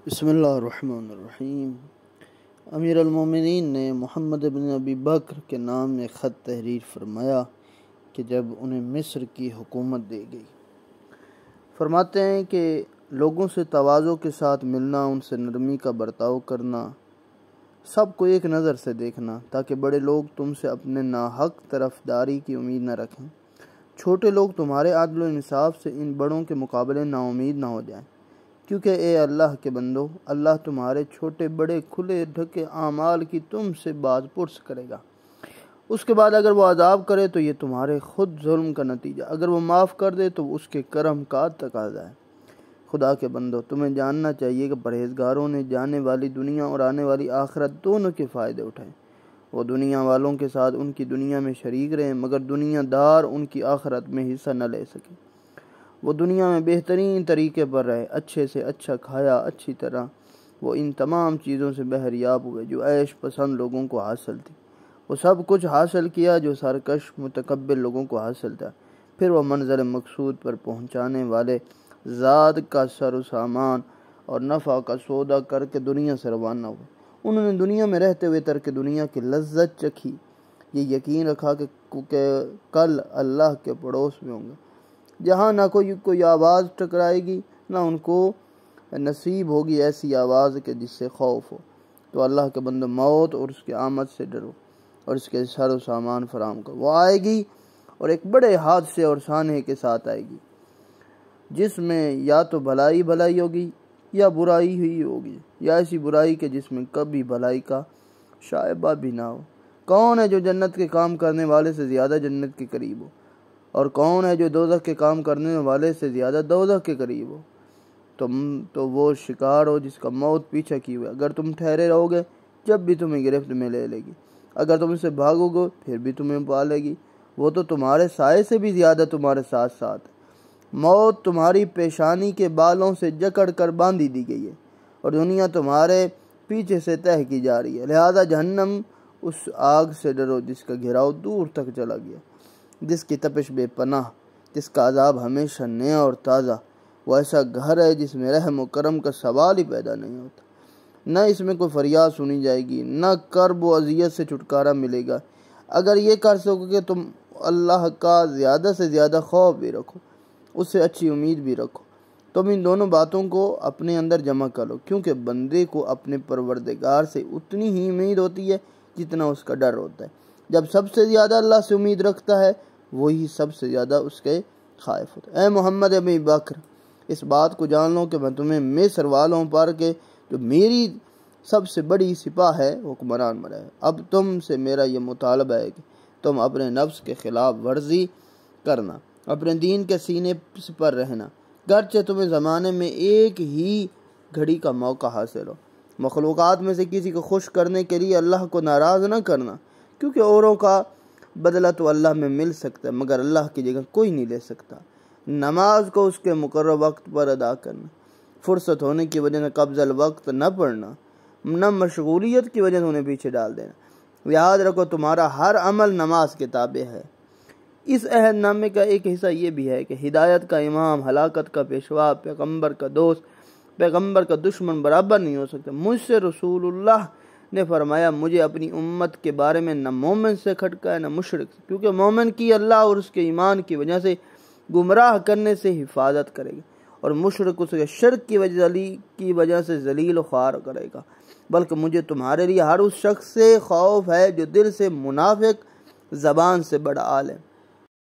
بسم اللہ الرحمن الرحیم۔ امیر المومنین نے محمد بن ابی بکر کے نام میں خط تحریر فرمایا کہ جب انہیں مصر کی حکومت دی گئی، فرماتے ہیں کہ لوگوں سے تواضع کے ساتھ ملنا، ان سے نرمی کا برتاؤ کرنا، سب کو ایک نظر سے دیکھنا تاکہ بڑے لوگ تم سے اپنے ناحق طرفداری کی امید نہ رکھیں، چھوٹے لوگ تمہارے عدل و انصاف سے ان بڑوں کے مقابلے نا امید نہ ہو جائیں، کیونکہ اے اللہ کے بندو، اللہ تمہارے چھوٹے بڑے کھلے ڈھکے اعمال کی تم سے باز پرس کرے گا۔ اس کے بعد اگر وہ عذاب کرے تو یہ تمہارے خود ظلم کا نتیجہ، اگر وہ معاف کر دے تو اس کے کرم کا تقاضا ہے۔ خدا کے بندو، تمہیں جاننا چاہیے کہ پرہیزگاروں نے جانے والی دنیا اور آنے والی آخرت دونوں کے فائدے اٹھائے۔ وہ دنیا والوں کے ساتھ ان کی دنیا میں شریک رہے، مگر دنیا دار ان کی آخرت میں حصہ نہ لے سکے۔ وہ دنیا میں بہترین طریقے پر رہے، اچھے سے اچھا کھایا، اچھی طرح وہ ان تمام چیزوں سے بہریاب ہوئے جو عیش پسند لوگوں کو حاصل تھی۔ وہ سب کچھ حاصل کیا جو سرکش متکبر لوگوں کو حاصل تھا۔ پھر وہ منزل مقصود پر پہنچانے والے ذات کا سر و سامان اور نفع کا سودا کر کے دنیا سے روانہ ہوئے۔ انہوں نے دنیا میں رہتے ہوئے ترک دنیا کی لذت چکھی، یہ یقین رکھا کہ کل اللہ کے پڑوس میں ہوں گے، جہاں نہ کوئی آواز ٹکرائے گی، نہ ان کو نصیب ہوگی ایسی آواز کہ جس سے خوف ہو۔ تو اللہ کے بندو، موت اور اس کے آمد سے ڈرو اور اس کے سر و سامان فراہم کرو۔ وہ آئے گی اور ایک بڑے حادثے اور سانحے کے ساتھ آئے گی، جس میں یا تو بھلائی ہوگی یا برائی ہی ہوگی، یا ایسی برائی کہ جس میں کبھی بھلائی کا شائبہ بھی نہ ہو۔ کون ہے جو جنت کے کام کرنے والے سے زیادہ جنت کے قریب ہو، اور کون ہے جو دوزخ کے کام کرنے والے سے زیادہ دوزخ کے قریب ہو؟ تو وہ شکار ہو جس کا موت پیچھا کی ہوئے۔ اگر تم ٹھہرے رہو گے جب بھی تمہیں گرفت میں لے لے گی، اگر تم اسے بھاگو گے پھر بھی تمہیں پالے گی۔ وہ تو تمہارے سائے سے بھی زیادہ تمہارے ساتھ ساتھ ہے۔ موت تمہاری پیشانی کے بالوں سے جکڑ کر باندھی دی گئی ہے، اور دنیا تمہارے پیچھے سے تہہ کی جا رہی ہے۔ لہذا جہنم اس آگ سے ڈرو جس کا گھیراؤ دور تک چلا گیا، جس کی تپش بے پناہ، جس کا عذاب ہمیشہ نیا اور تازہ۔ وہ ایسا گھر ہے جس میں رحم و کرم کا سوال ہی پیدا نہیں ہوتا، نہ اس میں کوئی فریاد سنی جائے گی، نہ کرب و اذیت سے چھٹکارا ملے گا۔ اگر یہ کر سکو کہ تم اللہ کا زیادہ سے زیادہ خوف بھی رکھو، اس سے اچھی امید بھی رکھو، تم ان دونوں باتوں کو اپنے اندر جمع کر لو، کیونکہ بندے کو اپنے پروردگار سے اتنی ہی امید ہوتی ہے جتنا اس کا ڈر ہوتا ہے۔ جب سب سے زیادہ اللہ سے امید رکھتا ہے وہی سب سے زیادہ اس کے خائف ہوتا ہے۔ اے محمد ابی بکر، اس بات کو جان لو کہ میں تمہیں مصر والوں پر کہ جو میری سب سے بڑی سپاہ ہے حکمران بنایا ہے۔ اب تم سے میرا یہ مطالبہ ہے کہ تم اپنے نفس کے خلاف ورزی کرنا، اپنے دین کے سینے پر رہنا، گرچہ تمہیں زمانے میں ایک ہی گھڑی کا موقع حاصل ہو۔ مخلوقات میں سے کسی کو خوش کرنے کے لیے اللہ کو ناراض نہ کرنا، کیونکہ اوروں کا بدلہ تو اللہ میں مل سکتا ہے مگر اللہ کی جگہ کوئی نہیں لے سکتا۔ نماز کو اس کے مقررہ وقت پر ادا کرنا، فرصت ہونے کی وجہ سے قبض الوقت نہ پڑھنا، نہ مشغولیت کی وجہ سے انہیں پیچھے ڈال دینا۔ یاد رکھو تمہارا ہر عمل نماز کے تابع ہے۔ اس عہد نامے کا ایک حصہ یہ بھی ہے کہ ہدایت کا امام، ہلاکت کا پیشوا، پیغمبر کا دوست، پیغمبر کا دشمن برابر نہیں ہو سکتا۔ مجھ سے رسول اللہ نے فرمایا، مجھے اپنی امت کے بارے میں نہ مومن سے کھٹکا ہے نہ مشرک سے، کیونکہ مومن کی اللہ اور اس کے ایمان کی وجہ سے گمراہ کرنے سے حفاظت کرے گا، اور مشرک اس کے شرک کی وجہ سے ذلیل و خوار کرے گا۔ بلکہ مجھے تمہارے لیے ہر اس شخص سے خوف ہے جو دل سے منافق، زبان سے بڑا عالم